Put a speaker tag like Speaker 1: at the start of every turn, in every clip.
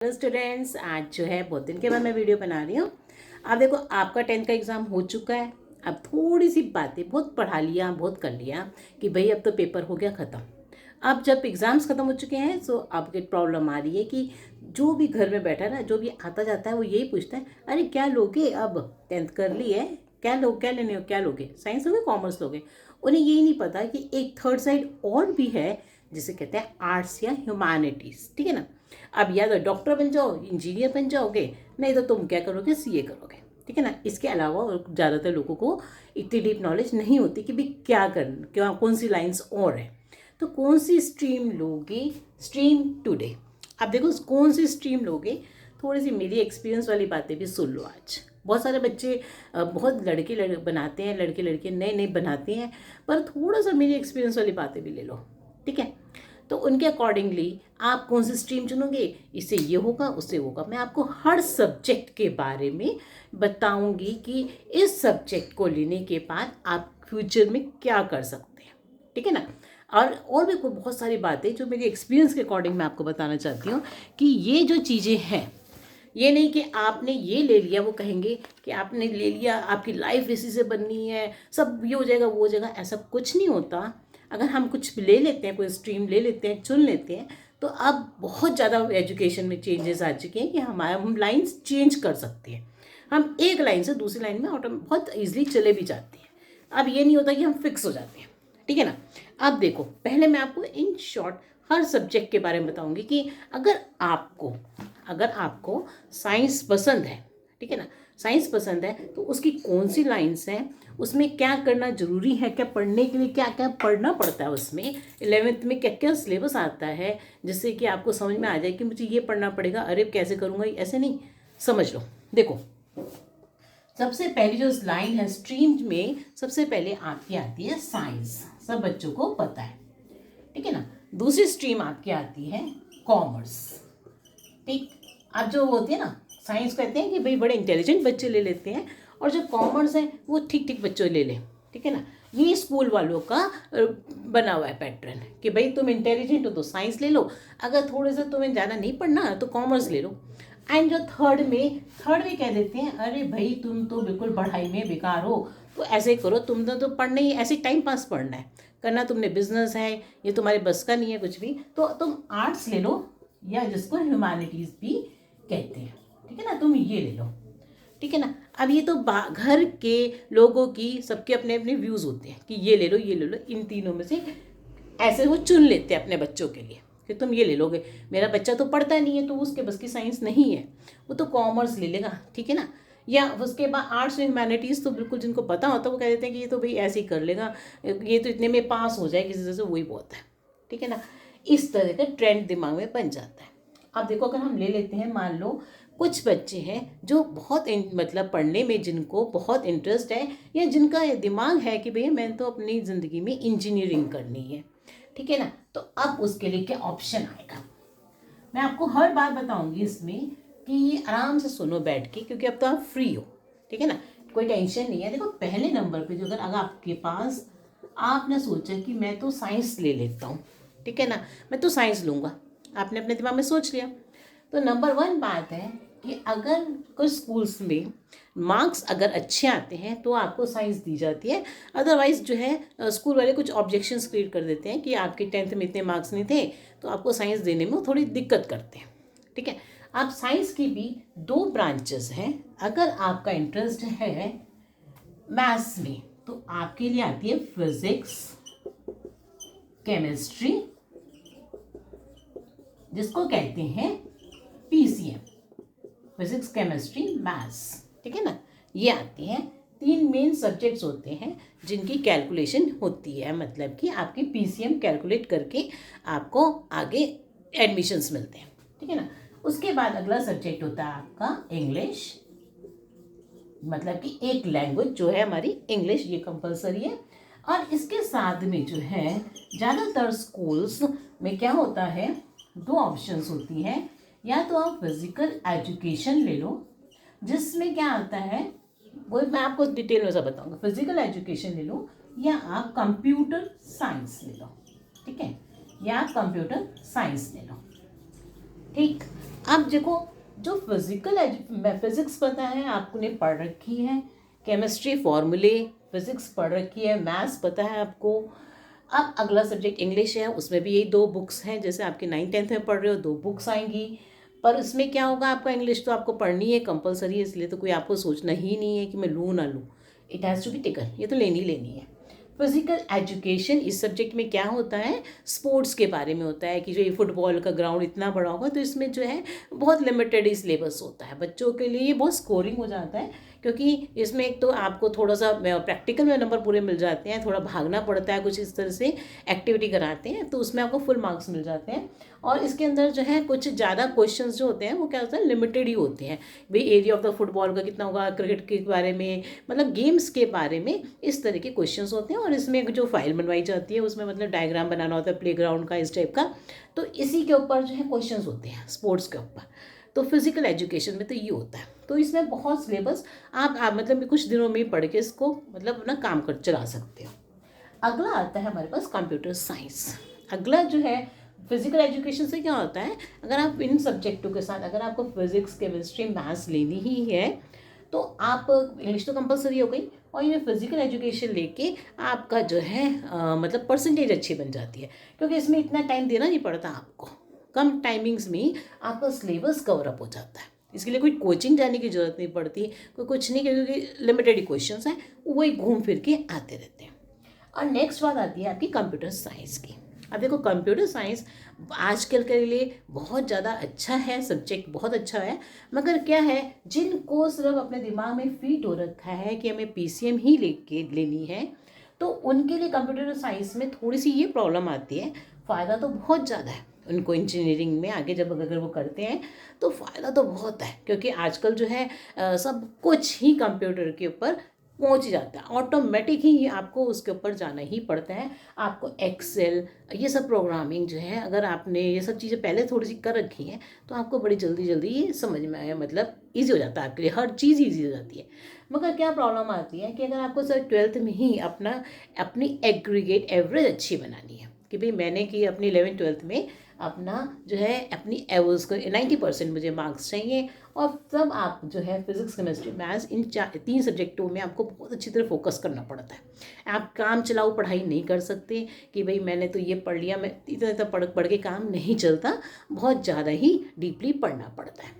Speaker 1: Hello students, आज जो है बहुत दिन के बाद मैं वीडियो बना रही हूँ। आप देखो, आपका 10th का एग्ज़ाम हो चुका है। अब थोड़ी सी बातें, बहुत पढ़ा लिया, बहुत कर लिया कि भाई अब तो पेपर हो गया ख़त्म। अब जब एग्ज़ाम्स ख़त्म हो चुके हैं तो आपकी प्रॉब्लम आ रही है कि जो भी घर में बैठा है ना, जो भी आता जाता है वो यही पूछता है, अरे क्या लोगे, अब 10th कर ली है, क्या क्या लेने हो, क्या लोगे, साइंस लोगे, कॉमर्स लोगे। उन्हें यही नहीं पता कि एक थर्ड साइड और भी है, जिसे कहते हैं आर्ट्स या ह्यूमैनिटीज़। ठीक है ना। अब या तो डॉक्टर बन जाओ, इंजीनियर बन जाओगे, नहीं तो तुम क्या करोगे, सीए करोगे। ठीक है ना। इसके अलावा ज़्यादातर लोगों को इतनी डीप नॉलेज नहीं होती कि भाई क्या करना, क्या कौन सी लाइन्स और है। तो कौन सी स्ट्रीम लोगे, स्ट्रीम टुडे। अब देखो कौन सी स्ट्रीम लोगे, थोड़ी सी मेरी एक्सपीरियंस वाली बातें भी सुन लो। आज बहुत सारे बच्चे बहुत लड़के बनाते हैं, लड़के लड़के नए नए बनाते हैं, पर थोड़ा सा मेरी एक्सपीरियंस वाली बातें भी ले लो। ठीक है। तो उनके अकॉर्डिंगली आप कौन सी स्ट्रीम चुनोगे, इससे ये होगा, उससे होगा। मैं आपको हर सब्जेक्ट के बारे में बताऊंगी कि इस सब्जेक्ट को लेने के बाद आप फ्यूचर में क्या कर सकते हैं। ठीक है ना। और भी बहुत सारी बातें जो मेरे एक्सपीरियंस के अकॉर्डिंग मैं आपको बताना चाहती हूँ कि ये जो चीज़ें हैं, ये नहीं कि आपने ये ले लिया, वो कहेंगे कि आपने ले लिया, आपकी लाइफ इसी से बननी है, सब ये हो जाएगा, वो हो जाएगा। ऐसा कुछ नहीं होता। अगर हम कुछ ले लेते हैं, कोई स्ट्रीम ले लेते हैं, चुन लेते हैं, तो अब बहुत ज़्यादा एजुकेशन में चेंजेस आ चुके हैं कि हम लाइन्स चेंज कर सकते हैं। हम एक लाइन से दूसरी लाइन में बहुत ईजिली चले भी जाते हैं। अब ये नहीं होता कि हम फिक्स हो जाते हैं। ठीक है ना। अब देखो, पहले मैं आपको इन शॉर्ट हर सब्जेक्ट के बारे में बताऊंगी कि अगर आपको साइंस पसंद है, ठीक है ना, साइंस पसंद है, तो उसकी कौन सी लाइन्स हैं, उसमें क्या करना जरूरी है, क्या पढ़ने के लिए क्या क्या पढ़ना पड़ता है, उसमें 11th में क्या क्या सिलेबस आता है, जिससे कि आपको समझ में आ जाए कि मुझे ये पढ़ना पड़ेगा, अरे कैसे करूँगा, ऐसे नहीं। समझ लो। देखो, सबसे पहली जो लाइन है स्ट्रीम में, सबसे पहले आपकी आती है साइंस, सब बच्चों को पता है। ठीक है ना। दूसरी स्ट्रीम आपकी आती है कॉमर्स। ठीक। अब जो होती है ना, साइंस कहते हैं कि भाई बड़े इंटेलिजेंट बच्चे ले लेते हैं, और जो कॉमर्स है वो ठीक ठीक बच्चों ले लें। ठीक है ना। ये स्कूल वालों का बना हुआ है पैटर्न कि भाई तुम इंटेलिजेंट हो तो साइंस ले लो, अगर थोड़े से तुम्हें ज़्यादा नहीं पढ़ना तो कॉमर्स ले लो। एंड जो थर्ड में कह देते हैं, अरे भाई तुम तो बिल्कुल पढ़ाई में बेकार हो, तो ऐसे करो, तुम तो पढ़ना ही ऐसे टाइम पास पढ़ना है, करना तुमने बिजनेस है, ये तुम्हारे बस का नहीं है कुछ भी, तो तुम आर्ट्स ले लो, या जिसको ह्यूमैनिटीज़ भी कहते हैं। ठीक है ना, तुम ये ले लो। ठीक है ना। अब ये तो घर के लोगों की सबके अपने अपने व्यूज़ होते हैं कि ये ले लो, ये ले लो, इन तीनों में से ऐसे वो चुन लेते हैं अपने बच्चों के लिए कि तुम ये ले लोगे। मेरा बच्चा तो पढ़ता नहीं है, तो उसके बस की साइंस नहीं है, वो तो कॉमर्स ले लेगा। ठीक है ना। या उसके बाद आर्ट्स एंड ह्यूमैनिटीज़ तो बिल्कुल जिनको पता होता है वो कह देते हैं कि ये तो भाई ऐसे ही कर लेगा, ये तो इतने में पास हो जाए किसी तरह से, वही बहुत है। ठीक है ना। इस तरह का ट्रेंड दिमाग में बन जाता है। अब देखो, अगर हम ले लेते हैं, मान लो कुछ बच्चे हैं जो बहुत मतलब पढ़ने में जिनको बहुत इंटरेस्ट है, या जिनका दिमाग है कि भैया मैंने तो अपनी ज़िंदगी में इंजीनियरिंग करनी है। ठीक है ना। तो अब उसके लिए क्या ऑप्शन आएगा, मैं आपको हर बात बताऊंगी इसमें, कि आराम से सुनो बैठ के, क्योंकि अब तो आप फ्री हो। ठीक है ना, कोई टेंशन नहीं है। देखो, पहले नंबर पे जो अगर आपके पास, आपने सोचा कि मैं तो साइंस ले लेता हूँ, ठीक है ना, मैं तो साइंस लूँगा, आपने अपने दिमाग में सोच लिया, तो नंबर 1 बात है कि अगर कुछ स्कूल्स में मार्क्स अगर अच्छे आते हैं तो आपको साइंस दी जाती है। अदरवाइज़ जो है स्कूल वाले कुछ ऑब्जेक्शंस क्रिएट कर देते हैं कि आपके 10th में इतने मार्क्स नहीं थे, तो आपको साइंस देने में थोड़ी दिक्कत करते हैं। ठीक है। आप साइंस की भी 2 ब्रांचेस हैं। अगर आपका इंटरेस्ट है मैथ्स में, तो आपके लिए आती है फिजिक्स, केमिस्ट्री, जिसको कहते हैं पीसीएम, फिजिक्स केमिस्ट्री मैथ्स। ठीक है ना। ये आती हैं, 3 मेन सब्जेक्ट्स होते हैं जिनकी कैलकुलेशन होती है, मतलब कि आपकी पीसीएम कैलकुलेट करके आपको आगे एडमिशन्स मिलते हैं। ठीक है ना। उसके बाद अगला सब्जेक्ट होता है आपका इंग्लिश, मतलब कि एक लैंग्वेज जो है हमारी इंग्लिश, ये कंपलसरी है। और इसके साथ में जो है ज़्यादातर स्कूल्स में क्या होता है, 2 ऑप्शंस होती हैं, या तो आप फिजिकल एजुकेशन ले लो, जिसमें क्या आता है वो मैं आपको डिटेल में सब बताऊंगा, फिजिकल एजुकेशन ले लो, या आप कंप्यूटर साइंस ले लो। ठीक है, या आप कंप्यूटर साइंस ले लो। ठीक। अब देखो, जो फिजिक्स पता है, आपने पढ़ रखी है, केमिस्ट्री फॉर्मूले, फिजिक्स पढ़ रखी है, मैथ्स पता है आपको। अब अगला सब्जेक्ट इंग्लिश है, उसमें भी यही 2 बुक्स हैं, जैसे आपके 9th-10th में पढ़ रहे हो 2 बुक्स आएंगी। पर उसमें क्या होगा, आपका इंग्लिश तो आपको पढ़नी है, कंपलसरी है, इसलिए तो कोई आपको सोचना ही नहीं है कि मैं लूँ ना लूँ, it has to be taken, ये तो लेनी है। फिजिकल एजुकेशन, इस सब्जेक्ट में क्या होता है, स्पोर्ट्स के बारे में होता है कि जो ये फुटबॉल का ग्राउंड इतना बड़ा होगा, तो इसमें जो है बहुत लिमिटेड ही सिलेबस होता है बच्चों के लिए, ये बहुत स्कोरिंग हो जाता है, क्योंकि इसमें एक तो आपको थोड़ा सा प्रैक्टिकल में नंबर पूरे मिल जाते हैं, थोड़ा भागना पड़ता है, कुछ इस तरह से एक्टिविटी कराते हैं, तो उसमें आपको फुल मार्क्स मिल जाते हैं। और इसके अंदर जो है कुछ ज़्यादा क्वेश्चंस जो होते हैं वो क्या होता है, लिमिटेड ही होते हैं। भाई एरिया ऑफ द फुटबॉल का कितना होगा, क्रिकेट के बारे में, मतलब गेम्स के बारे में, इस तरह के क्वेश्चंस होते हैं। और इसमें जो फाइल बनवाई जाती है उसमें मतलब डायग्राम बनाना होता है प्लेग्राउंड का, इस टाइप का, तो इसी के ऊपर जो है क्वेश्चंस होते हैं स्पोर्ट्स के ऊपर। तो फिजिकल एजुकेशन में तो ये होता है, तो इसमें बहुत सिलेबस आप मतलब कुछ दिनों में ही पढ़ के इसको मतलब अपना काम कर चला सकते हो। अगला आता है हमारे पास कंप्यूटर साइंस। अगला जो है फिजिकल एजुकेशन से क्या होता है, अगर आप इन सब्जेक्टों के साथ, अगर आपको फिजिक्स, केमिस्ट्री, मैथ्स लेनी ही है, तो आप इंग्लिश तो कंपलसरी हो गई, और ये फिजिकल एजुकेशन लेके आपका जो है मतलब परसेंटेज अच्छी बन जाती है, क्योंकि इसमें इतना टाइम देना नहीं पड़ता आपको, कम टाइमिंग्स में आपका सिलेबस कवर अप हो जाता है। इसके लिए कोई कोचिंग जाने की ज़रूरत नहीं पड़ती, कोई कुछ नहीं, क्योंकि लिमिटेड ही क्वेश्चंस हैं, वही घूम फिर के आते रहते हैं। और नेक्स्ट बात आती है आपकी कंप्यूटर साइंस की। अब देखो, कंप्यूटर साइंस आजकल के लिए बहुत ज़्यादा अच्छा है, सब्जेक्ट बहुत अच्छा है, मगर क्या है, जिनको सिर्फ अपने दिमाग में फिट हो रखा है कि हमें पीसीएम ही लेनी है, तो उनके लिए कंप्यूटर साइंस में थोड़ी सी ये प्रॉब्लम आती है। फ़ायदा तो बहुत ज़्यादा है उनको, इंजीनियरिंग में आगे जब अगर वो करते हैं तो फ़ायदा तो बहुत है, क्योंकि आजकल जो है सब कुछ ही कंप्यूटर के ऊपर पहुंच जाता है, ऑटोमेटिक ही आपको उसके ऊपर जाना ही पड़ता है। आपको एक्सेल, ये सब प्रोग्रामिंग जो है, अगर आपने ये सब चीज़ें पहले थोड़ी सी कर रखी हैं, तो आपको बड़ी जल्दी जल्दी ये समझ में आया, मतलब ईजी हो जाता है आपके लिए, हर चीज़ ईजी हो जाती है। मगर क्या प्रॉब्लम आती है कि अगर आपको सर 12th में ही अपनी एग्रीगेट एवरेज अच्छी बनानी है, कि भाई मैंने की अपनी 11th-12th में अपना जो है अपनी एवरेज को 90% मुझे मार्क्स चाहिए, और तब आप जो है फिजिक्स, केमिस्ट्री, मैथ्स, इन 3 सब्जेक्टों में आपको बहुत अच्छी तरह फोकस करना पड़ता है। आप काम चलाऊ पढ़ाई नहीं कर सकते कि भाई मैंने तो ये पढ़ लिया, मैं इतना पढ़ के काम नहीं चलता, बहुत ज़्यादा ही डीपली पढ़ना पड़ता है,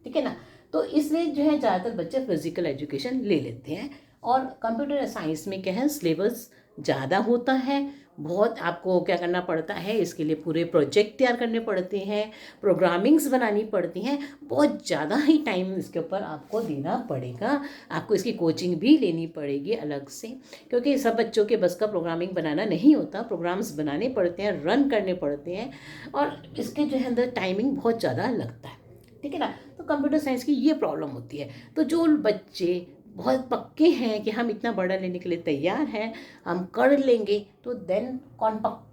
Speaker 1: ठीक है ना। तो इसलिए जो है ज़्यादातर बच्चे फिजिकल एजुकेशन ले लेते हैं। और कंप्यूटर साइंस में क्या है, सिलेबस ज़्यादा होता है, बहुत आपको क्या करना पड़ता है, इसके लिए पूरे प्रोजेक्ट तैयार करने पड़ते हैं, प्रोग्रामिंग्स बनानी पड़ती हैं, बहुत ज़्यादा ही टाइम इसके ऊपर आपको देना पड़ेगा। आपको इसकी कोचिंग भी लेनी पड़ेगी अलग से, क्योंकि सब बच्चों के बस का प्रोग्रामिंग बनाना नहीं होता, प्रोग्राम्स बनाने पड़ते हैं, रन करने पड़ते हैं, और इसके जो है अंदर टाइमिंग बहुत ज़्यादा लगता है, ठीक है ना। तो कंप्यूटर साइंस की ये प्रॉब्लम होती है। तो जो बच्चे बहुत पक्के हैं कि हम इतना बड़ा लेने के लिए तैयार हैं, हम कर लेंगे, तो देन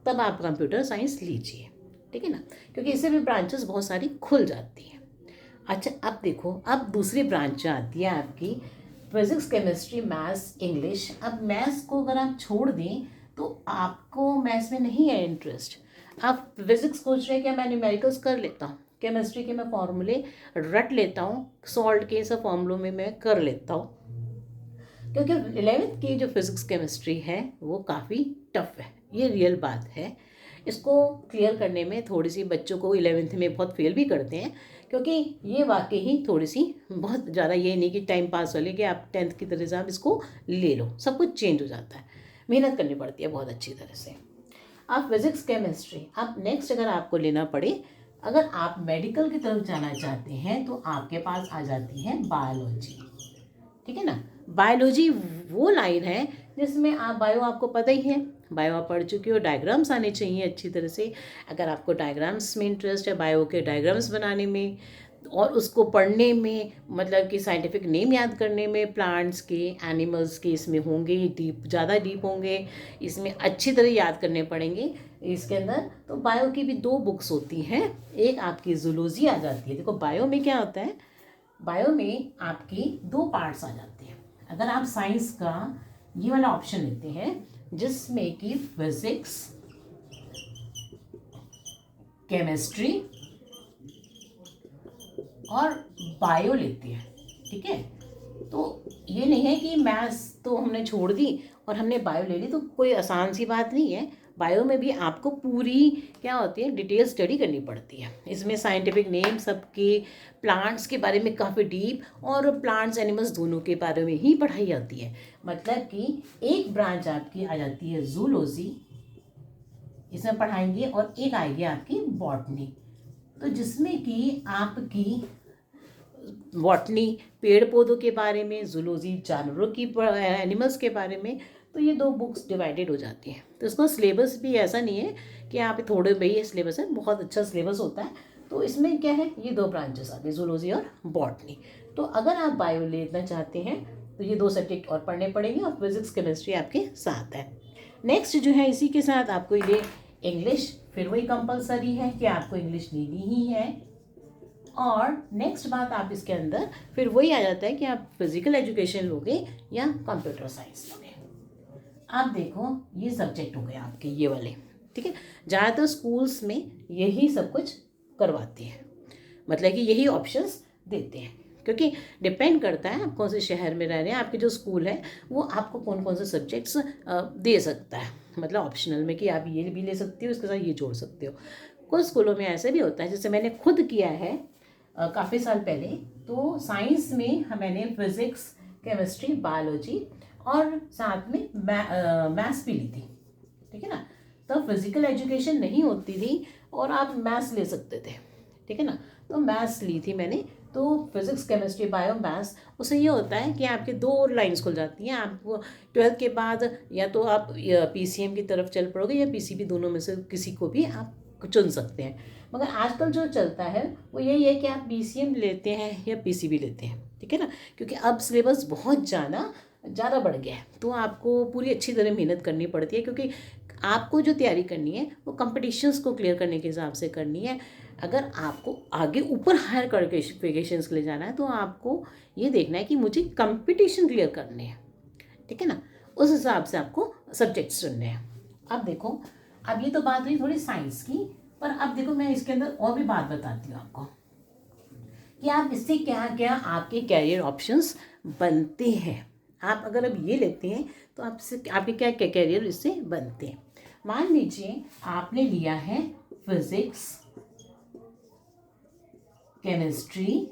Speaker 1: तब आप कंप्यूटर साइंस लीजिए, ठीक है ना, क्योंकि इससे भी ब्रांचेस बहुत सारी खुल जाती हैं। अच्छा, अब देखो, अब दूसरी ब्रांच आती है आपकी फिजिक्स, केमिस्ट्री, मैथ्स, इंग्लिश। अब मैथ्स को अगर आप छोड़ दें तो आपको मैथ्स में नहीं है इंटरेस्ट, आप फिजिक्स सोच रहे हैं कि मैं न्यूमेरिकल्स कर लेता हूँ, केमिस्ट्री के मैं फॉर्मूले रट लेता हूँ, सॉल्ट के सब फॉर्मूलों में मैं कर लेता हूँ, क्योंकि 11th की जो फिज़िक्स केमिस्ट्री है वो काफ़ी टफ है, ये रियल बात है। इसको क्लियर करने में थोड़ी सी बच्चों को 11th में बहुत फेल भी करते हैं, क्योंकि ये वाकई ही थोड़ी सी बहुत ज़्यादा, ये नहीं कि टाइम पास वाले कि आप 10th की तरह से आप इसको ले लो, सब कुछ चेंज हो जाता है, मेहनत करनी पड़ती है बहुत अच्छी तरह से। आप फिज़िक्स, केमिस्ट्री, अब नेक्स्ट अगर आपको लेना पड़े, अगर आप मेडिकल की तरफ जाना चाहते हैं, तो आपके पास आ जाती है बायोलॉजी, ठीक है ना। बायोलॉजी वो लाइन है जिसमें आप बायो, आपको पता ही है, बायो आप पढ़ चुके हो, डायग्राम्स आने चाहिए अच्छी तरह से। अगर आपको डायग्राम्स में इंटरेस्ट है, बायो के डायग्राम्स बनाने में और उसको पढ़ने में, मतलब कि साइंटिफिक नेम याद करने में, प्लांट्स के, एनिमल्स के इसमें होंगे, डीप, ज़्यादा डीप होंगे, इसमें अच्छी तरह याद करने पड़ेंगे इसके अंदर। तो बायो की भी 2 बुक्स होती हैं, एक आपकी जूलॉजी आ जाती है। देखो बायो में क्या होता है, बायो में आपकी 2 पार्ट्स आ जाते हैं। अगर आप साइंस का ये वाला ऑप्शन लेते हैं जिसमें कि फिजिक्स, केमिस्ट्री और बायो लेते हैं, ठीक है। तो ये नहीं है कि मैथ्स तो हमने छोड़ दी और हमने बायो ले ली, तो कोई आसान सी बात नहीं है। बायो में भी आपको पूरी क्या होती है, डिटेल स्टडी करनी पड़ती है। इसमें साइंटिफिक नेम सबके, प्लांट्स के बारे में काफ़ी डीप, और प्लांट्स एनिमल्स दोनों के बारे में ही पढ़ाई आती है। मतलब कि एक ब्रांच आपकी आ जाती है जूलॉजी, इसमें पढ़ाएंगे, और एक आएगी आपकी बॉटनी, तो जिसमें कि आपकी बॉटनी पेड़ पौधों के बारे में, जूलॉजी जानवरों की, एनिमल्स के बारे में। तो ये दो बुक्स डिवाइडेड हो जाती हैं। तो इसका सिलेबस भी ऐसा नहीं है कि आप थोड़े भाई सिलेबस है, बहुत अच्छा सिलेबस होता है। तो इसमें क्या है, ये दो ब्रांचेस आ गए, जूलॉजी और बॉटनी। तो अगर आप बायो लेना चाहते हैं तो ये दो सब्जेक्ट और पढ़ने पड़ेंगे, और फिजिक्स केमिस्ट्री आपके साथ है। नेक्स्ट जो है, इसी के साथ आपको ये इंग्लिश, फिर वही कंपलसरी है कि आपको इंग्लिश लेनी ही है। और नेक्स्ट बात आप इसके अंदर फिर वही आ जाता है कि आप फिजिकल एजुकेशन लोगे या कंप्यूटर साइंस लोगे। आप देखो ये सब्जेक्ट हो गए आपके ये वाले, ठीक है। ज़्यादातर स्कूल्स में यही सब कुछ करवाते हैं, मतलब कि यही ऑप्शंस देते हैं, क्योंकि डिपेंड करता है आप कौन से शहर में रह रहे हैं, आपके जो स्कूल है वो आपको कौन कौन से सब्जेक्ट्स दे सकता है, मतलब ऑप्शनल में कि आप ये भी ले सकते हो, इसके साथ ये जोड़ सकते हो। कुछ स्कूलों में ऐसे भी होता है, जैसे मैंने खुद किया है काफ़ी साल पहले। तो साइंस में मैंने फिज़िक्स, केमिस्ट्री, बायोलॉजी और साथ में मैथ्स भी ली थी, ठीक है ना। तो फिज़िकल एजुकेशन नहीं होती थी और आप मैथ्स ले सकते थे, ठीक है ना। तो मैथ्स ली थी मैंने। तो फिज़िक्स, केमिस्ट्री, बायो, मैथ्स, उससे ये होता है कि आपके दो लाइंस खुल जाती हैं। आपको 12th के बाद या तो आप PCM की तरफ चल पड़ोगे या PCB, दोनों में से किसी को भी आप चुन सकते हैं। मगर आजकल जो चलता है वो यही है कि आप PCM लेते हैं या PCB लेते हैं, ठीक है ना। क्योंकि अब सिलेबस बहुत ज़्यादा बढ़ गया है, तो आपको पूरी अच्छी तरह मेहनत करनी पड़ती है, क्योंकि आपको जो तैयारी करनी है वो कंपटीशंस को क्लियर करने के हिसाब से करनी है। अगर आपको आगे ऊपर हायर क्वालिफिकेशंस के लिए जाना है तो आपको ये देखना है कि मुझे कंपटीशन क्लियर करने हैं, ठीक है ना। उस हिसाब से आपको सब्जेक्ट्स चुनने हैं। अब देखो, अब ये तो बात हुई थोड़ी साइंस की, पर अब देखो मैं इसके अंदर और भी बात बताती हूँ आपको कि आप इससे क्या क्या आपके कैरियर ऑप्शंस बनते हैं। आप अगर अब ये लेते हैं तो आपसे आपके क्या क्या कैरियर इससे बनते हैं। मान लीजिए आपने लिया है फिजिक्स, केमिस्ट्री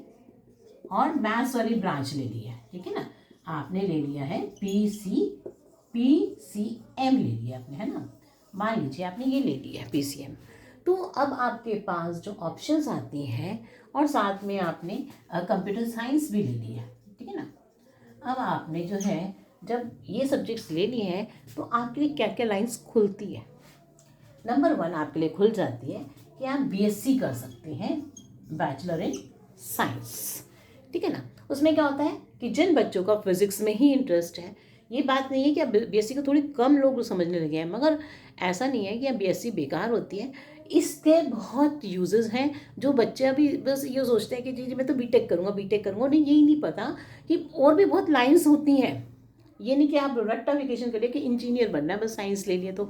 Speaker 1: और मैथ्स वाली ब्रांच ले ली है, ठीक है ना। आपने ले लिया है PCM ले लिया आपने, है ना। मान लीजिए आपने ये ले लिया है PCM। तो अब आपके पास जो ऑप्शंस आती हैं, और साथ में आपने कंप्यूटर साइंस भी ले लिया, ठीक है ना। अब आपने जो है जब ये सब्जेक्ट्स ले लिए हैं तो आपके लिए क्या क्या लाइंस खुलती है। नंबर 1 आपके लिए खुल जाती है कि आप BSc कर सकते हैं, बैचलर इन साइंस, ठीक है ना। उसमें क्या होता है कि जिन बच्चों का फिजिक्स में ही इंटरेस्ट है, ये बात नहीं है कि अब BSc को थोड़ी कम लोग समझने लगे हैं, मगर ऐसा नहीं है कि अब BSc बेकार होती है। इसके बहुत यूजेस हैं। जो बच्चे अभी बस ये सोचते हैं कि जी मैं तो बीटेक करूँगा, नहीं, यही नहीं पता कि और भी बहुत लाइन्स होती हैं। ये नहीं कि आप रट्टाफिकेशन करिए कि इंजीनियर बनना है, बस साइंस ले लिए, तो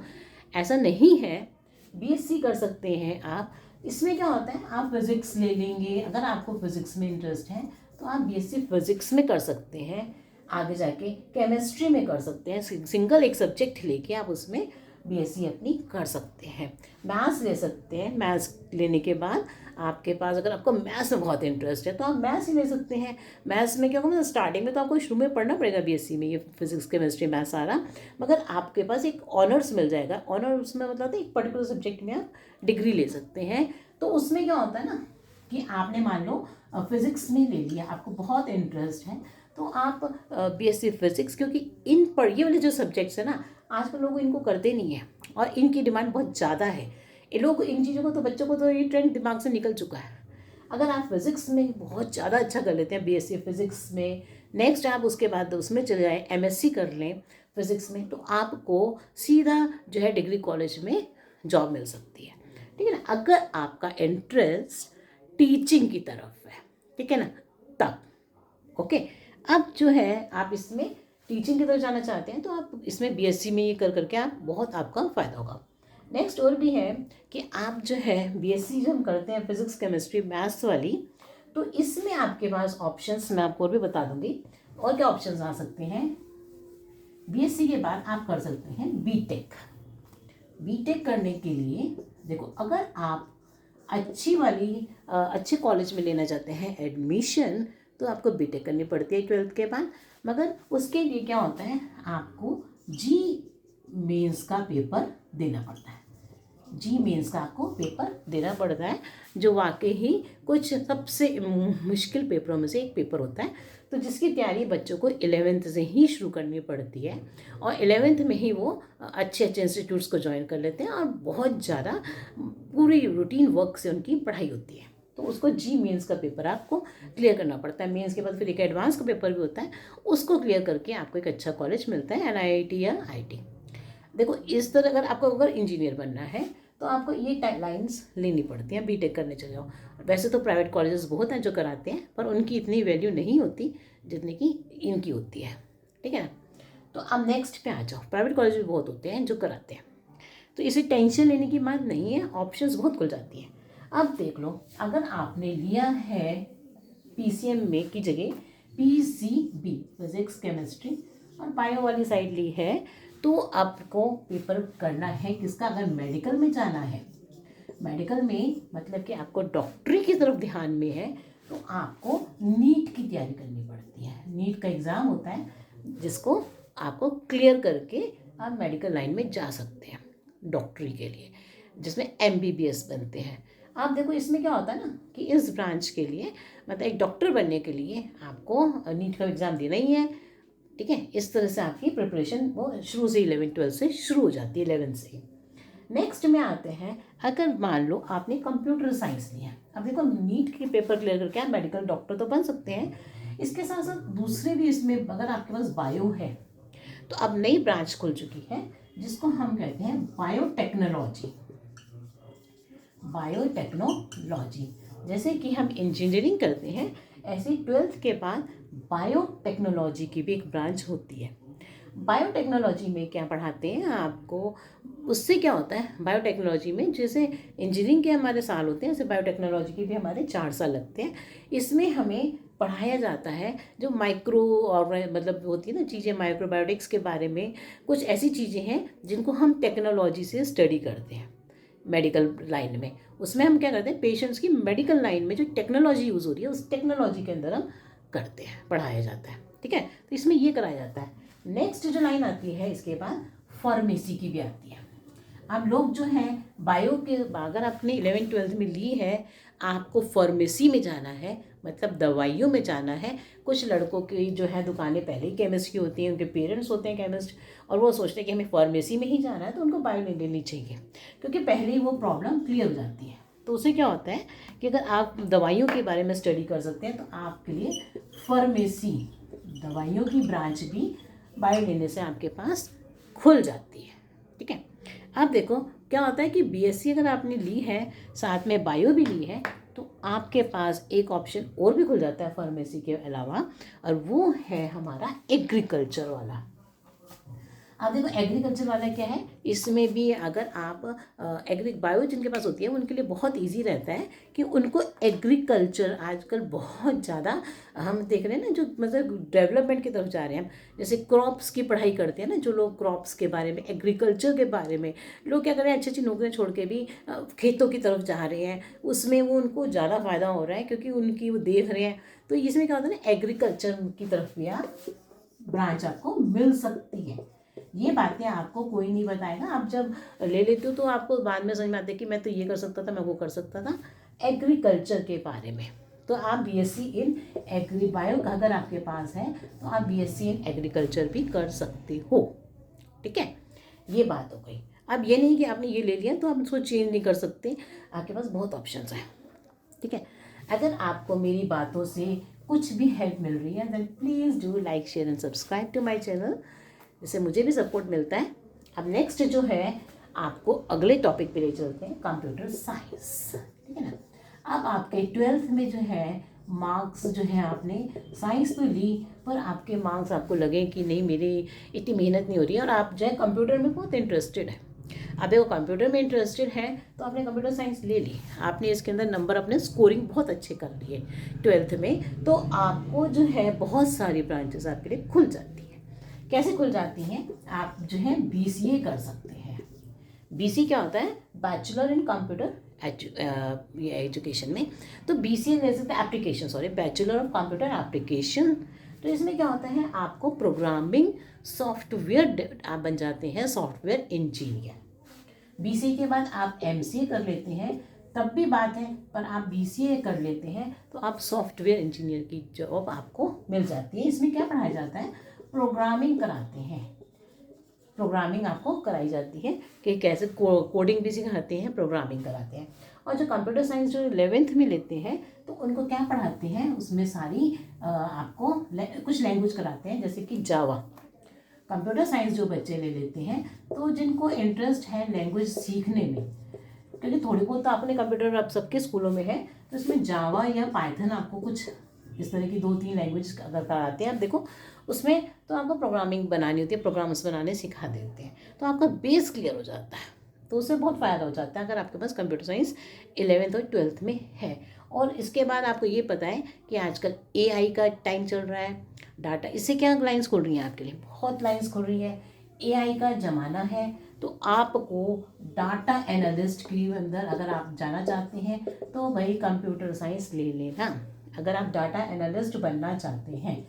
Speaker 1: ऐसा नहीं है। BSc कर सकते हैं आप। इसमें क्या होता है, आप फिज़िक्स ले लेंगे, अगर आपको फिज़िक्स में इंटरेस्ट है तो आप BSc फिज़िक्स में कर सकते हैं। आगे जाके केमिस्ट्री में कर सकते हैं, सिंगल एक सब्जेक्ट लेके आप उसमें BSc अपनी कर सकते हैं। मैथ्स ले सकते हैं, मैथ्स लेने के बाद आपके पास अगर आपको मैथ्स में बहुत इंटरेस्ट है तो आप मैथ्स ही ले सकते हैं। मैथ्स में क्या होगा, स्टार्टिंग में तो आपको शुरू में पढ़ना पड़ेगा BSc में ये फिजिक्स, केमिस्ट्री, मैथ्स सारा, मगर आपके पास एक ऑनर्स मिल जाएगा। ऑनर्स में मतलब एक पर्टिकुलर सब्जेक्ट में आप डिग्री ले सकते हैं। तो उसमें क्या होता है ना कि आपने मान लो फिज़िक्स में ले लिया, आपको बहुत इंटरेस्ट है, तो आप BSc फिज़िक्स, क्योंकि इन पर ये वाले जो सब्जेक्ट्स हैं ना, आजकल लोग इनको करते नहीं हैं और इनकी डिमांड बहुत ज़्यादा है। ये लोग इन चीज़ों को तो, बच्चों को तो ये ट्रेंड दिमाग से निकल चुका है। अगर आप फिज़िक्स में बहुत ज़्यादा अच्छा कर लेते हैं BSc फिज़िक्स में, नेक्स्ट आप उसके बाद उसमें चले जाएँ, MSc कर लें फिज़िक्स में, तो आपको सीधा जो है डिग्री कॉलेज में जॉब मिल सकती है, ठीक है ना। अगर आपका इंटरेस्ट टीचिंग की तरफ है, ठीक है ना, तब ओके। अब जो है आप इसमें टीचिंग की तरफ जाना चाहते हैं तो आप इसमें BSc में ये कर करके आप बहुत आपका फ़ायदा होगा। नेक्स्ट और भी है कि आप जो है BSc जब हम करते हैं फिज़िक्स, केमिस्ट्री, मैथ्स वाली, तो इसमें आपके पास ऑप्शंस मैं आपको और भी बता दूंगी और क्या ऑप्शंस आ सकते हैं। बीएससी के बाद आप कर सकते हैं बीटेक। बीटेक करने के लिए देखो, अगर आप अच्छे कॉलेज में लेना चाहते हैं एडमिशन, तो आपको बीटेक करनी पड़ती है 12th के बाद। मगर उसके लिए क्या होता है, आपको जी मेंस का पेपर देना पड़ता है। जी मेंस का आपको पेपर देना पड़ता है, जो वाकई ही कुछ सबसे मुश्किल पेपरों में से एक पेपर होता है। तो जिसकी तैयारी बच्चों को 11th से ही शुरू करनी पड़ती है, और 11th में ही वो अच्छे अच्छे इंस्टीट्यूट्स को ज्वाइन कर लेते हैं, और बहुत ज़्यादा पूरी रूटीन वर्क से उनकी पढ़ाई होती है। तो उसको जी मेंस का पेपर आपको क्लियर करना पड़ता है। मेंस के बाद फिर एक एडवांस का पेपर भी होता है, उसको क्लियर करके आपको एक अच्छा कॉलेज मिलता है, NIIT या IIT। देखो, इस तरह अगर इंजीनियर बनना है तो आपको ये लाइन्स लेनी पड़ती हैं, बीटेक करने चले जाओ। वैसे तो प्राइवेट कॉलेजेस बहुत हैं जो कराते हैं, पर उनकी इतनी वैल्यू नहीं होती जितनी कि इनकी होती है, ठीक है ना। तो अब नेक्स्ट पे आ जाओ, प्राइवेट कॉलेज भी बहुत होते हैं जो कराते हैं, तो इसे टेंशन लेने की बात नहीं है, ऑप्शंस बहुत खुल जाती हैं। अब देख लो, अगर आपने लिया है PCM में की जगह PCB, फिजिक्स केमिस्ट्री और बायो वाली साइड ली है, तो आपको पेपर करना है किसका, अगर मेडिकल में जाना है, मेडिकल में मतलब कि आपको डॉक्टरी की तरफ ध्यान में है, तो आपको नीट की तैयारी करनी पड़ती है। नीट का एग्ज़ाम होता है जिसको आपको क्लियर करके आप मेडिकल लाइन में जा सकते हैं डॉक्टरी के लिए, जिसमें MBBS बनते हैं। आप देखो, इसमें क्या होता है ना कि इस ब्रांच के लिए मतलब एक डॉक्टर बनने के लिए आपको नीट का एग्ज़ाम देना ही है, ठीक है। इस तरह से आपकी प्रिपरेशन वो शुरू से 11th-12th से शुरू हो जाती है, 11th से। नेक्स्ट में आते हैं, अगर मान लो आपने कंप्यूटर साइंस लिया, अब देखो नीट के पेपर क्लियर करके आप मेडिकल डॉक्टर तो बन सकते हैं। इसके साथ साथ दूसरे भी इसमें, अगर आपके पास बायो है, तो अब नई ब्रांच खुल चुकी है जिसको हम कहते हैं बायोटेक्नोलॉजी। बायोटेक्नोलॉजी, जैसे कि हम इंजीनियरिंग करते हैं, ऐसे 12th के बाद बायोटेक्नोलॉजी की भी एक ब्रांच होती है। बायोटेक्नोलॉजी में क्या पढ़ाते हैं आपको, उससे क्या होता है, बायोटेक्नोलॉजी में जैसे इंजीनियरिंग के हमारे साल होते हैं, ऐसे बायोटेक्नोलॉजी के भी हमारे 4 साल लगते हैं। इसमें हमें पढ़ाया जाता है जो माइक्रो और मतलब होती है ना चीज़ें, माइक्रोबायोटिक्स के बारे में कुछ ऐसी चीज़ें हैं जिनको हम टेक्नोलॉजी से स्टडी करते हैं मेडिकल लाइन में। उसमें हम क्या करते हैं, पेशेंट्स की मेडिकल लाइन में जो टेक्नोलॉजी यूज़ हो रही है उस टेक्नोलॉजी के अंदर हम करते हैं, पढ़ाया जाता है, ठीक है। तो इसमें ये कराया जाता है। नेक्स्ट जो लाइन आती है इसके बाद फार्मेसी की भी आती है। अब लोग जो हैं बायो के, अगर आपने 11th-12th में ली है, आपको फार्मेसी में जाना है, मतलब दवाइयों में जाना है। कुछ लड़कों की जो है दुकानें पहले ही केमिस्ट की होती हैं, उनके पेरेंट्स होते हैं केमिस्ट, और वो सोचते हैं कि हमें फार्मेसी में ही जाना है, तो उनको बायो ले लेनी चाहिए, क्योंकि पहले ही वो प्रॉब्लम क्लियर हो जाती है। तो उससे क्या होता है कि अगर आप दवाइयों के बारे में स्टडी कर सकते हैं, तो आपके लिए फार्मेसी, दवाइयों की ब्रांच भी बायो लेने से आपके पास खुल जाती है, ठीक है। अब देखो क्या होता है कि BSc अगर आपने ली है, साथ में बायो भी ली है, तो आपके पास एक ऑप्शन और भी खुल जाता है फार्मेसी के अलावा, और वो है हमारा एग्रीकल्चर वाला। अब देखो एग्रीकल्चर वाला क्या है, इसमें भी अगर आप बायो जिनके पास होती है उनके लिए बहुत इजी रहता है कि उनको एग्रीकल्चर, आजकल बहुत ज़्यादा हम देख रहे हैं ना, जो मतलब डेवलपमेंट की तरफ जा रहे हैं हम, जैसे क्रॉप्स की पढ़ाई करते हैं ना जो लोग, क्रॉप्स के बारे में, एग्रीकल्चर के बारे में लोग क्या कर रहे हैं, अच्छी अच्छी नौकरियाँ छोड़ के भी खेतों की तरफ जा रहे हैं, उसमें वो उनको ज़्यादा फ़ायदा हो रहा है क्योंकि उनकी वो देख रहे हैं। तो इसमें क्या होता है ना, एग्रीकल्चर की तरफ भी आप ब्रांच आपको मिल सकती है। ये बातें आपको कोई नहीं बताएगा, आप जब ले लेते हो तो आपको बाद में समझ में आता है कि मैं तो ये कर सकता था, मैं वो कर सकता था एग्रीकल्चर के बारे में। तो आप BSc इन एग्री बायो अगर आपके पास है तो आप BSc इन एग्रीकल्चर भी कर सकते हो, ठीक है। ये बात हो गई। अब ये नहीं कि आपने ये ले लिया तो आप उसको चेंज नहीं कर सकते, आपके पास बहुत ऑप्शंस हैं, ठीक है। अगर आपको मेरी बातों से कुछ भी हेल्प मिल रही है, then please do like, share and subscribe to my channel, जिससे मुझे भी सपोर्ट मिलता है। अब नेक्स्ट जो है आपको अगले टॉपिक पे ले चलते हैं, कंप्यूटर साइंस, ठीक है ना। अब आपके 12th में जो है मार्क्स जो है, आपने साइंस तो ली पर आपके मार्क्स आपको लगे कि नहीं मेरी इतनी मेहनत नहीं हो रही है, और आप जो है कंप्यूटर में बहुत इंटरेस्टेड है, अब देखो कंप्यूटर में इंटरेस्टेड है तो आपने कंप्यूटर साइंस ले ली, आपने इसके अंदर नंबर अपने स्कोरिंग बहुत अच्छे कर लिए 12th में, तो आपको जो है बहुत सारी ब्रांचेस आपके लिए खुल जाती हैं। कैसे खुल जाती हैं? आप जो है BCA कर सकते हैं। BCA क्या होता है? बैचलर इन कंप्यूटर एजुकेशन में। तो BCA ले सकते हैं, बैचलर ऑफ कंप्यूटर एप्लीकेशन। तो इसमें क्या होता है, आपको प्रोग्रामिंग सॉफ्टवेयर आप बन जाते हैं सॉफ्टवेयर इंजीनियर। BCA के बाद आप MCA कर लेते हैं तब भी बात है, पर आप BCA कर लेते हैं तो आप सॉफ्टवेयर इंजीनियर की जॉब आपको मिल जाती है। इसमें क्या पढ़ाया जाता है? प्रोग्रामिंग कराते हैं, प्रोग्रामिंग आपको कराई जाती है कि कैसे कोडिंग भी सिखाते हैं, प्रोग्रामिंग कराते हैं। और जो कंप्यूटर साइंस जो 11th में लेते हैं तो उनको क्या पढ़ाते हैं, उसमें सारी आपको कुछ लैंग्वेज कराते हैं, जैसे कि जावा। कंप्यूटर साइंस जो बच्चे ले लेते हैं तो जिनको इंटरेस्ट है लैंग्वेज सीखने में, क्योंकि थोड़ी बहुत तो आपने कंप्यूटर अब सबके स्कूलों में है, तो इसमें जावा या पाइथन आपको कुछ इस तरह की 2-3 लैंग्वेज अगर कराते हैं आप देखो उसमें, तो आपको प्रोग्रामिंग बनानी होती है, प्रोग्राम्स बनाने सिखा देते हैं, तो आपका बेस क्लियर हो जाता है। तो उससे बहुत फ़ायदा हो जाता है अगर आपके पास कंप्यूटर साइंस 11th और 12th में है। और इसके बाद आपको ये पता है कि आजकल AI का टाइम चल रहा है, डाटा, इससे क्या लाइन्स खुल रही हैं आपके लिए? बहुत लाइन्स खुल रही है। AI का ज़माना है तो आपको डाटा एनालिस्ट के अंदर अगर आप जाना चाहते हैं तो भाई कंप्यूटर साइंस ले लेना। अगर आप डाटा एनालिस्ट बनना चाहते हैं,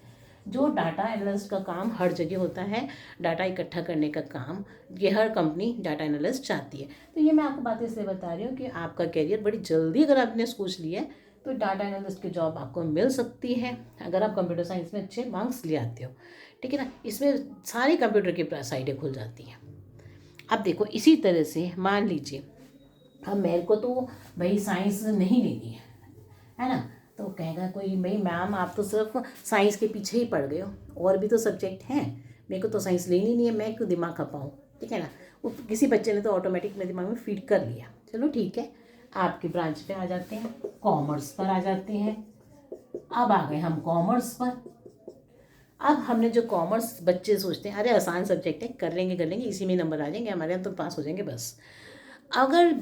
Speaker 1: जो डाटा एनालिस्ट का काम हर जगह होता है, डाटा इकट्ठा करने का काम, ये हर कंपनी डाटा एनालिस्ट चाहती है। तो ये मैं आपको बातें इसलिए बता रही हूँ कि आपका कैरियर बड़ी जल्दी अगर आपने सोच लिया है तो डाटा एनालिस्ट की जॉब आपको मिल सकती है अगर आप कंप्यूटर साइंस में अच्छे मार्क्स ले आते हो, ठीक है ना। इसमें सारी कंप्यूटर की साइडें खुल जाती हैं। अब देखो इसी तरह से मान लीजिए अब मेरे को तो भाई साइंस नहीं लेनी है ना, तो कहेगा कोई भाई मैम आप तो सिर्फ साइंस के पीछे ही पड़ गए हो, और भी तो सब्जेक्ट हैं, मेरे को तो साइंस लेनी नहीं है, मैं क्यों दिमाग खपाऊँ, ठीक है ना। वो किसी बच्चे ने तो ऑटोमेटिक मेरे दिमाग में फीड कर लिया। चलो ठीक है, आपकी ब्रांच पे आ जाते हैं, कॉमर्स पर आ जाते हैं। अब आ गए हम कॉमर्स पर। अब हमने जो कॉमर्स बच्चे सोचते हैं अरे आसान सब्जेक्ट है, कर लेंगे इसी में नंबर आ जाएंगे हमारे यहाँ तो पास हो जाएंगे बस। अगर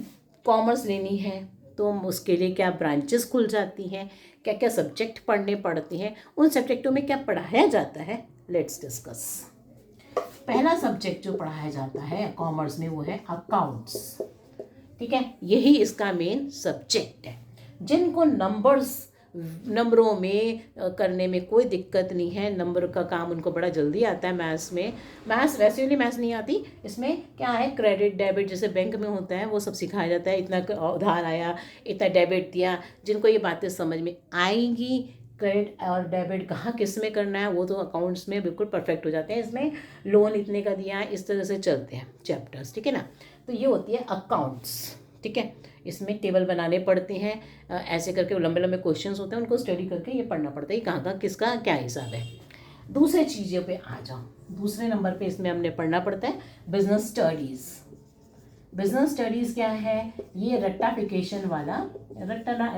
Speaker 1: कॉमर्स लेनी है तो उसके लिए क्या ब्रांचेस खुल जाती हैं, क्या क्या सब्जेक्ट पढ़ने पड़ते हैं, उन सब्जेक्टों में क्या पढ़ाया जाता है, लेट्स डिस्कस। पहला सब्जेक्ट जो पढ़ाया जाता है कॉमर्स में वो है अकाउंट्स, ठीक है। यही इसका मेन सब्जेक्ट है। जिनको नंबरों में करने में कोई दिक्कत नहीं है, नंबर का काम उनको बड़ा जल्दी आता है। मैथ्स वैसे ही मैथ्स नहीं आती, इसमें क्या है क्रेडिट डेबिट जैसे बैंक में होता है वो सब सिखाया जाता है, इतना उधार आया, इतना डेबिट दिया। जिनको ये बातें समझ में आएंगी, क्रेडिट और डेबिट कहाँ किस में करना है, वो तो अकाउंट्स में बिल्कुल परफेक्ट हो जाते हैं। इसमें लोन इतने का दिया, इस तरह से चलते हैं चैप्टर्स, ठीक है ना। तो ये होती है अकाउंट्स, ठीक है। इसमें टेबल बनाने पड़ते हैं, ऐसे करके लंबे लंबे क्वेश्चंस होते हैं, उनको स्टडी करके ये पढ़ना पड़ता है कहाँ का किसका क्या हिसाब है। दूसरे चीज़ों पे आ जाओ, दूसरे नंबर पे इसमें हमने पढ़ना पड़ता है बिजनेस स्टडीज़। बिजनेस स्टडीज़ क्या है? ये रट्टाफिकेशन वाला,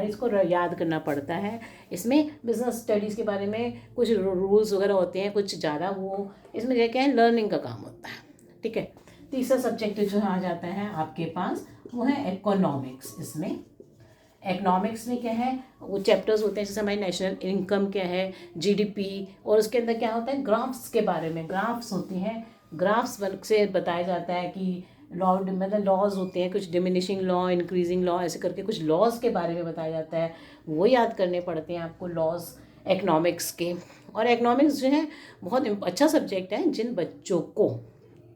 Speaker 1: इसको याद करना पड़ता है। इसमें बिजनेस स्टडीज़ के बारे में कुछ रूल्स वगैरह होते हैं, कुछ ज़्यादा वो इसमें क्या है लर्निंग का काम होता है, ठीक है। तीसरा सब्जेक्ट जो आ जाता है आपके पास वो है इकोनॉमिक्स। इसमें इकोनॉमिक्स में क्या है, वो चैप्टर्स होते हैं जैसे हमारी नेशनल इनकम क्या है, GDP, और उसके अंदर क्या होता है ग्राफ्स के बारे में, ग्राफ्स होते हैं, ग्राफ्स से बताया जाता है कि मतलब लॉज होते हैं, कुछ डिमिनिशिंग लॉ, इंक्रीजिंग लॉ, ऐसे करके कुछ लॉज के बारे में बताया जाता है, वो याद करने पड़ते हैं आपको लॉज इकोनॉमिक्स के। और इकोनॉमिक्स जो है बहुत अच्छा सब्जेक्ट है जिन बच्चों को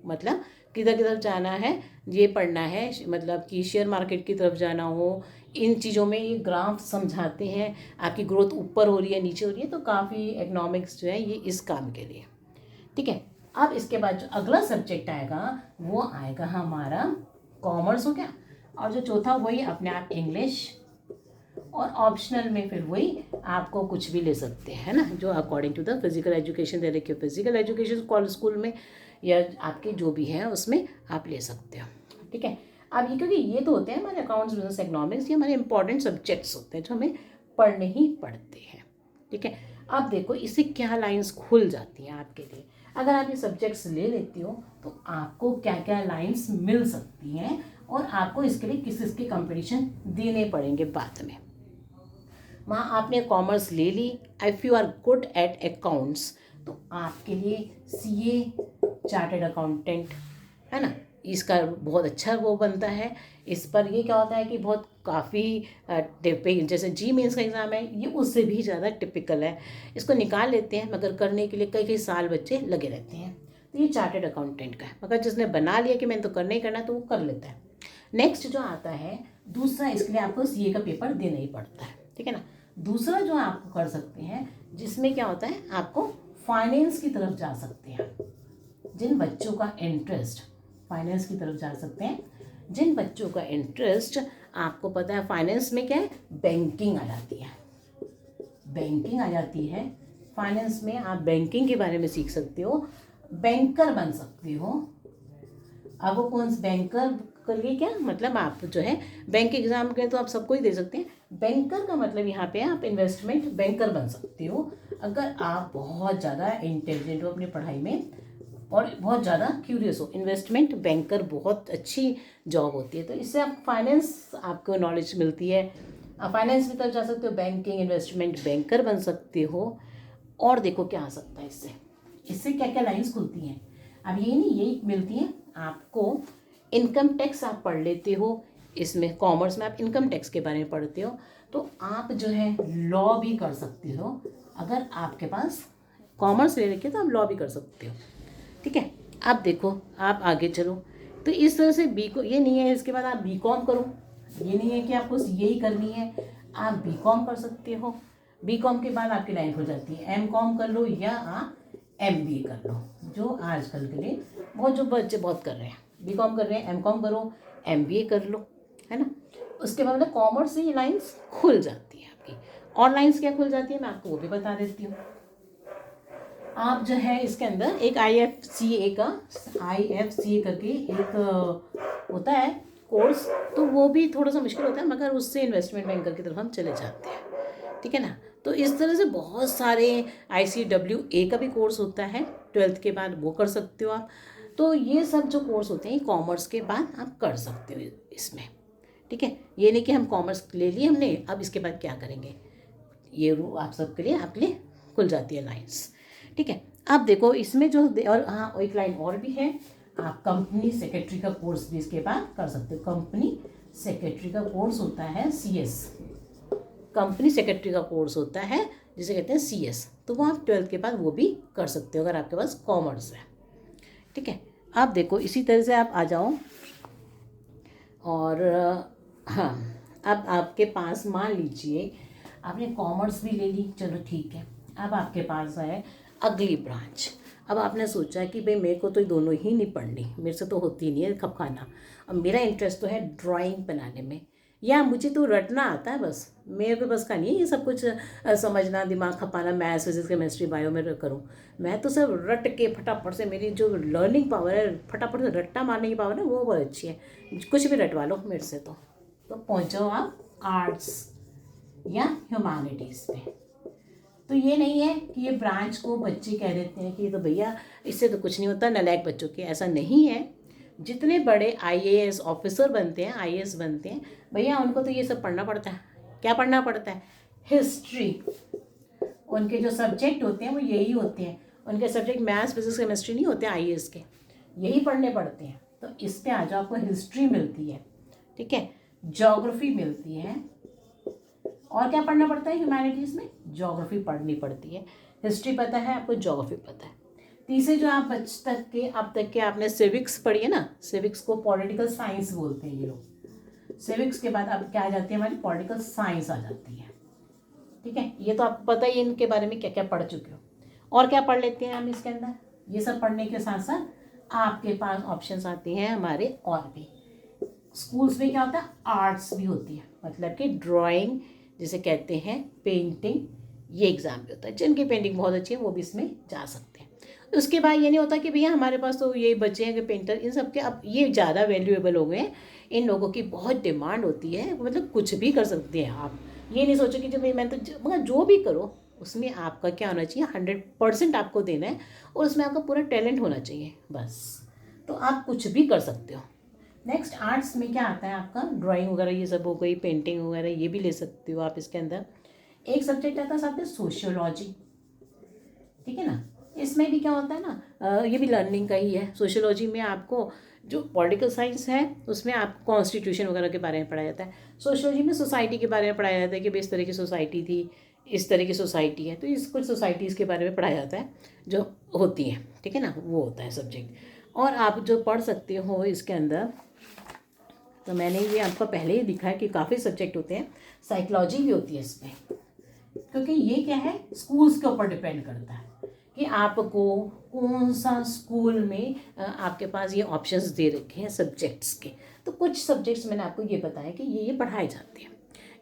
Speaker 1: मतलब किधर किधर जाना है, ये पढ़ना है, मतलब कि शेयर मार्केट की तरफ जाना हो, इन चीज़ों में ये ग्राफ समझाते हैं, आपकी ग्रोथ ऊपर हो रही है नीचे हो रही है, तो काफ़ी इकोनॉमिक्स जो है ये इस काम के लिए, ठीक है। अब इसके बाद जो अगला सब्जेक्ट आएगा वो आएगा हमारा कॉमर्स हो गया, और जो चौथा वही अपने आप इंग्लिश, और ऑप्शनल में फिर वही आपको कुछ भी ले सकते हैं ना, जो according to the physical education दे रखी हो, फिजिकल एजुकेशन कॉलेज स्कूल में या आपके जो भी है उसमें आप ले सकते हो, ठीक है। अब ये क्योंकि ये तो होते हैं हमारे अकाउंट्स बिजनेस इकोनॉमिक्स, ये हमारे इंपॉर्टेंट सब्जेक्ट्स होते हैं जो हमें पढ़ने ही पड़ते हैं, ठीक है। अब देखो इससे क्या लाइंस खुल जाती हैं आपके लिए। अगर आप ये सब्जेक्ट्स ले लेती हो तो आपको क्या क्या लाइंस मिल सकती हैं और आपको इसके लिए किस किस के कंपटीशन देने पड़ेंगे बाद में। वहाँ आपने कॉमर्स ले ली, if you are good at accounts तो आपके लिए सीए, चार्टर्ड अकाउंटेंट, है ना, इसका बहुत अच्छा वो बनता है। इस पर ये क्या होता है कि बहुत काफ़ी जैसे जी मेंस का एग्ज़ाम है ये उससे भी ज़्यादा टिपिकल है, इसको निकाल लेते हैं मगर करने के लिए कई कई साल बच्चे लगे रहते हैं। तो ये चार्टर्ड अकाउंटेंट का है, मगर जिसने बना लिया कि मैंने तो करना ही करना तो वो कर लेता है। नेक्स्ट जो आता है दूसरा, इसके लिए आपको सीए का पेपर देना ही पड़ता है, ठीक है ना। दूसरा जो आप कर सकते हैं जिसमें क्या होता है आपको फाइनेंस की तरफ जा सकते हैं। जिन बच्चों का इंटरेस्ट फाइनेंस की तरफ जा सकते हैं, जिन बच्चों का इंटरेस्ट आपको पता है फाइनेंस में क्या है, बैंकिंग आ जाती है, बैंकिंग आ जाती है। फाइनेंस में आप बैंकिंग के बारे में सीख सकते हो, बैंकर बन सकते हो। अब वो कौन से बैंकर के लिए क्या मतलब, आप जो है बैंक एग्जाम के तो आप सबको ही दे सकते हैं। बैंकर का मतलब यहाँ पे आप इन्वेस्टमेंट बैंकर बन सकते हो अगर आप बहुत ज़्यादा इंटेलिजेंट हो अपनी पढ़ाई में और बहुत ज़्यादा क्यूरियस हो। इन्वेस्टमेंट बैंकर बहुत अच्छी जॉब होती है, तो इससे आप फाइनेंस आपको नॉलेज मिलती है। आप फाइनेंस की तरफ जा सकते हो, बैंकिंग इन्वेस्टमेंट बैंकर बन सकते हो। और देखो क्या आ सकता है इससे, इससे क्या क्या लाइंस खुलती हैं। अब ये नहीं यही मिलती हैं आपको, इनकम टैक्स आप पढ़ लेते हो, इसमें कॉमर्स में आप इनकम टैक्स के बारे में पढ़ते हो तो आप जो है लॉ भी कर सकते हो। अगर आपके पास कॉमर्स ले रखी है तो आप लॉ भी कर सकते हो, ठीक है। अब देखो आप आगे चलो, तो इस तरह से बी को ये नहीं है इसके बाद आप बी कॉम करो, ये नहीं है कि आपको यही करनी है, आप बी कॉम कर सकते हो। बी कॉम के बाद आपकी लाइन खुल जाती है, एम कॉम कर लो या आप एम बी ए कर लो, जो आजकल के लिए बहुत जो बच्चे बहुत कर रहे हैं, बी कॉम कर रहे हैं, एम कॉम करो, एम बी ए कर लो, है ना। उसके बाद मतलब कॉमर्स से ये लाइन्स खुल जाती है आपकी। और लाइन्स क्या खुल जाती है मैं आपको वो भी बता देती हूँ। आप जो है इसके अंदर एक IFCA करके एक होता है कोर्स, तो वो भी थोड़ा सा मुश्किल होता है मगर उससे इन्वेस्टमेंट बैंकर की तरफ हम चले जाते हैं, ठीक है ना। तो इस तरह से बहुत सारे ICWA का भी कोर्स होता है, 12th के बाद वो कर सकते हो आप। तो ये सब जो कोर्स होते हैं कॉमर्स के बाद आप कर सकते हो इसमें, ठीक है। ये नहीं कि हम कॉमर्स ले लिए हमने अब इसके बाद क्या करेंगे, ये आप सबके लिए आपके लिए खुल जाती है लाइन्स, ठीक है। अब देखो इसमें जो और हाँ एक लाइन और भी है, आप कंपनी सेक्रेटरी का कोर्स भी इसके बाद कर सकते हो। कंपनी सेक्रेटरी का कोर्स होता है CS, कंपनी सेक्रेटरी का कोर्स होता है जिसे कहते हैं CS, तो वो आप 12th के बाद वो भी कर सकते हो अगर आपके पास कॉमर्स है, ठीक है। आप देखो इसी तरह से आप आ जाओ और हाँ, अब आपके पास मान लीजिए आपने कॉमर्स भी ले ली, चलो ठीक है। अब आपके पास है अगली ब्रांच। अब आपने सोचा कि भाई मेरे को तो दोनों ही नहीं पढ़नी, मेरे से तो होती नहीं है खपखाना, अब मेरा इंटरेस्ट तो है ड्राइंग बनाने में, या मुझे तो रटना आता है बस, मेरे को बस का नहीं है ये सब कुछ समझना, दिमाग खपाना, मैथ्स फिजिक्स केमिस्ट्री बायो में करूँ। मैं तो सब रट के फटाफट से, मेरी जो लर्निंग पावर है फटाफट से रट्टा मारने की पावर है वो बहुत अच्छी है, कुछ भी रटवा लो मेरे से। तो पहुँच जाओ आप आर्ट्स या ह्यूमैनिटीज़ पे। तो ये नहीं है कि ये ब्रांच को बच्चे कह देते हैं कि तो भैया इससे तो कुछ नहीं होता, नालायक बच्चों के, ऐसा नहीं है। जितने बड़े IAS ऑफिसर बनते हैं, IAS बनते हैं भैया, उनको तो ये सब पढ़ना पड़ता है। क्या पढ़ना पड़ता है, हिस्ट्री। उनके जो सब्जेक्ट होते हैं वो यही होते हैं, उनके सब्जेक्ट मैथ्स फिजिक्स केमिस्ट्री नहीं होते IAS के, यही पढ़ने पड़ते हैं। तो इस पर आ जाओ, आपको हिस्ट्री मिलती है, ठीक है, ज्योग्राफी मिलती है। और क्या पढ़ना पड़ता है ह्यूमैनिटीज़ में, ज्योग्राफी पढ़नी पड़ती है। हिस्ट्री पता है आपको, ज्योग्राफी पता है। तीसरे जो आप अब तक के आपने सिविक्स पढ़ी है ना, सिविक्स को पॉलिटिकल साइंस बोलते हैं ये लोग। सिविक्स के बाद अब क्या आ जाती है हमारी, पॉलिटिकल साइंस आ जाती है, ठीक है। ये तो आपको पता ही इनके बारे में क्या क्या पढ़ चुके हो। और क्या पढ़ लेते हैं हम इसके अंदर, ये सब पढ़ने के साथ साथ आपके पास ऑप्शंस आते हैं हमारे और भी। स्कूल्स में क्या होता है, आर्ट्स भी होती है, मतलब कि ड्राइंग जिसे कहते हैं, पेंटिंग, ये एग्ज़ाम भी होता है। जिनकी पेंटिंग बहुत अच्छी है वो भी इसमें जा सकते हैं। उसके बाद ये नहीं होता कि भैया हमारे पास तो ये बच्चे हैं कि पेंटर, इन सब के अब ये ज़्यादा वैल्यूएबल हो गए हैं, इन लोगों की बहुत डिमांड होती है, मतलब कुछ भी कर सकते हैं आप। ये नहीं सोचो कि जो भाई मैं तो मगर जो भी करो उसमें आपका क्या होना चाहिए, 100% आपको देना है और उसमें आपका पूरा टैलेंट होना चाहिए बस, तो आप कुछ भी कर सकते हो। नेक्स्ट आर्ट्स में क्या आता है आपका, ड्राइंग वगैरह ये सब हो गई, पेंटिंग वगैरह ये भी ले सकते हो आप इसके अंदर। एक सब्जेक्ट आता है साथ में सोशियोलॉजी, ठीक है ना। इसमें भी क्या होता है ना, ये भी लर्निंग का ही है। सोशियोलॉजी में आपको जो पॉलिटिकल साइंस है उसमें आपको कॉन्स्टिट्यूशन वगैरह के बारे में पढ़ाया जाता है। सोशियोलॉजी में सोसाइटी के बारे में पढ़ाया जाता है कि भाई इस तरह की सोसाइटी थी, इस तरह की सोसाइटी है, तो इस कुछ सोसाइटीज़ के बारे में पढ़ाया जाता है जो होती हैं, ठीक है ना, वो होता है सब्जेक्ट। और आप जो पढ़ सकते हो इसके अंदर, तो मैंने ये आपको पहले ही दिखा है कि काफ़ी सब्जेक्ट होते हैं। साइकोलॉजी भी होती है इसमें, क्योंकि ये क्या है, स्कूल्स के ऊपर डिपेंड करता है कि आपको कौन सा स्कूल में आपके पास ये ऑप्शंस दे रखे हैं सब्जेक्ट्स के। तो कुछ सब्जेक्ट्स मैंने आपको ये बताया कि ये पढ़ाए जाते हैं।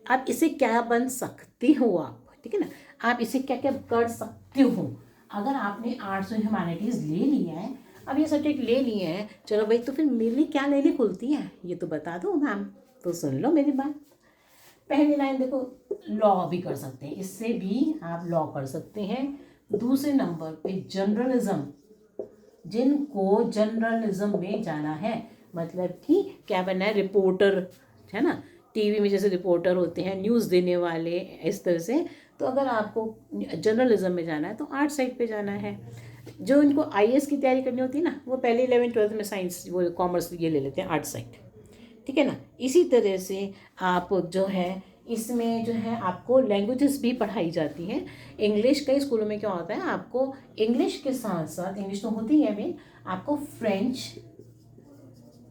Speaker 1: आप इसे क्या बन सकते हो आप, ठीक है ना, आप इसे क्या क्या कर सकते हो। अगर आपने आर्ट्स और ह्यूमैनिटीज़ ले लिया है, अब ये सब्जेक्ट ले लिए हैं, चलो भाई तो फिर मेरे लिए क्या लेने खुलती हैं ये तो बता दो मैम, तो सुन लो मेरी बात। पहली लाइन देखो, लॉ भी कर सकते हैं, इससे भी आप लॉ कर सकते हैं। दूसरे नंबर पे जर्नलिज्म, जिनको जर्नलिज्म में जाना है, मतलब कि क्या बनना है, रिपोर्टर, है ना, टीवी में जैसे रिपोर्टर होते हैं, न्यूज़ देने वाले, इस तरह से। तो अगर आपको जर्नलिज्म में जाना है तो आर्ट साइड पे जाना है। जो इनको आईएएस की तैयारी करनी होती है ना, वो पहले 11th-12th में साइंस, वो कॉमर्स ये ले लेते हैं, आर्ट साइड, ठीक है ना। इसी तरह से आप जो है इसमें जो है आपको लैंग्वेजेस भी पढ़ाई जाती हैं। इंग्लिश, कई स्कूलों में क्या होता है, आपको इंग्लिश के साथ साथ, इंग्लिश तो होती है मेन, आपको फ्रेंच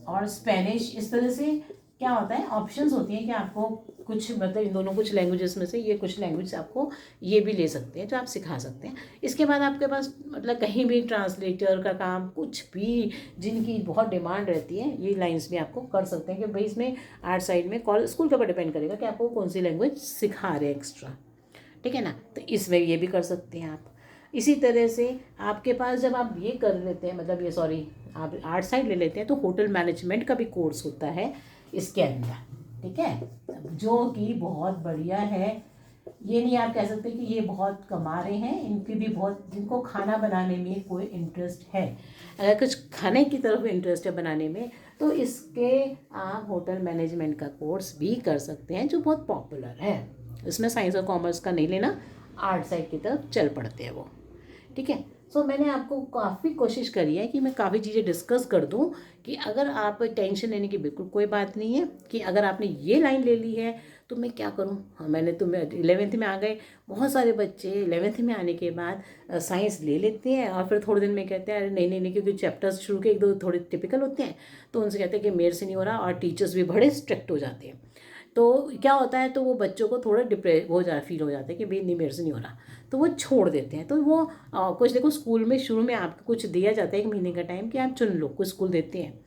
Speaker 1: और स्पेनिश, इस तरह से क्या होता है, ऑप्शंस होती हैं कि आपको कुछ, मतलब इन दोनों कुछ लैंग्वेजेस में से ये कुछ लैंग्वेज आपको ये भी ले सकते हैं जो आप सिखा सकते हैं। इसके बाद आपके पास मतलब कहीं भी ट्रांसलेटर का काम, कुछ भी जिनकी बहुत डिमांड रहती है, ये लाइंस भी आपको कर सकते हैं कि भाई इसमें आर्ट साइड में कॉलेज स्कूल के ऊपर डिपेंड करेगा कि आपको कौन सी लैंग्वेज सिखा रहे हैं एक्स्ट्रा, ठीक है ना। तो इसमें ये भी कर सकते हैं आप। इसी तरह से आपके पास जब आप ये कर लेते हैं, मतलब ये सॉरी, आप आर्ट साइड ले लेते हैं, तो होटल मैनेजमेंट का भी कोर्स होता है इसके अंदर, ठीक है, जो कि बहुत बढ़िया है। ये नहीं आप कह सकते कि ये बहुत कमा रहे हैं, इनकी भी बहुत, जिनको खाना बनाने में कोई इंटरेस्ट है, अगर कुछ खाने की तरफ इंटरेस्ट है बनाने में, तो इसके आप होटल मैनेजमेंट का कोर्स भी कर सकते हैं जो बहुत पॉपुलर है। इसमें साइंस और कॉमर्स का नहीं लेना, आर्ट साइड की तरफ चल पड़ते हैं वो, ठीक है। सो मैंने आपको काफ़ी कोशिश करी है कि मैं काफ़ी चीज़ें डिस्कस कर दूं कि अगर आप टेंशन लेने की बिल्कुल कोई बात नहीं है कि अगर आपने ये लाइन ले ली है तो मैं क्या करूं। हाँ, मैंने तो, मैं 11th में आ गए, बहुत सारे बच्चे 11th में आने के बाद साइंस ले लेते हैं और फिर थोड़े दिन में कहते हैं अरे नहीं नहीं नहीं, क्योंकि चैप्टर्स शुरू के एक दो थोड़े टिपिकल होते हैं, तो उनसे कहते हैं कि मेरे से नहीं हो रहा, और टीचर्स भी बड़े स्ट्रिक्ट हो जाते हैं। तो क्या होता है, तो वो बच्चों को थोड़ा फील हो जाता है कि भाई नहीं मेरे से नहीं हो रहा, तो वो छोड़ देते हैं। तो वो कुछ देखो, स्कूल में शुरू में आपको कुछ दिया जाता है 1 महीने का टाइम कि आप चुन लो, कुछ स्कूल देते हैं,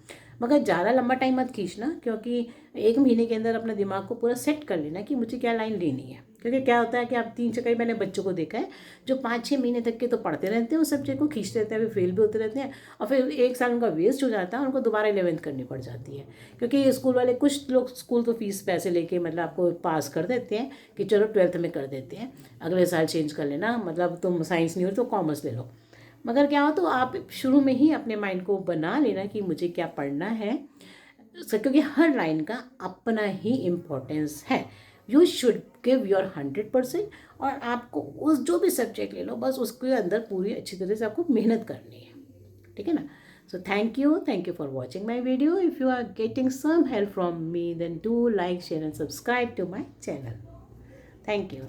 Speaker 1: मगर ज़्यादा लंबा टाइम मत खींचना, क्योंकि 1 महीने के अंदर अपना दिमाग को पूरा सेट कर लेना कि मुझे क्या लाइन लेनी है। क्योंकि क्या होता है कि आप 3 से, मैंने बच्चों को देखा है जो 5-6 महीने तक के तो पढ़ते रहते हैं उस सब्जेक्ट को, खींचते रहते हैं, अभी फेल भी होते रहते हैं, और फिर 1 साल उनका वेस्ट हो जाता है, उनको दोबारा 11th करनी पड़ जाती है। क्योंकि स्कूल वाले, कुछ लोग स्कूल तो फीस पैसे लेके मतलब आपको पास कर देते हैं कि चलो 12th में कर देते हैं, अगले साल चेंज कर लेना, मतलब तुम साइंस नहीं हो तो कॉमर्स ले लो। मगर क्या हो, तो आप शुरू में ही अपने माइंड को बना लेना कि मुझे क्या पढ़ना है, क्योंकि हर लाइन का अपना ही इम्पोर्टेंस है। यू शुड गिव योर 100%, और आपको उस जो भी सब्जेक्ट ले लो, बस उसके अंदर पूरी अच्छी तरह से आपको मेहनत करनी है, ठीक है ना। So thank you for watching my video. If you are getting some help from me, then do like, share and subscribe to my channel. Thank you.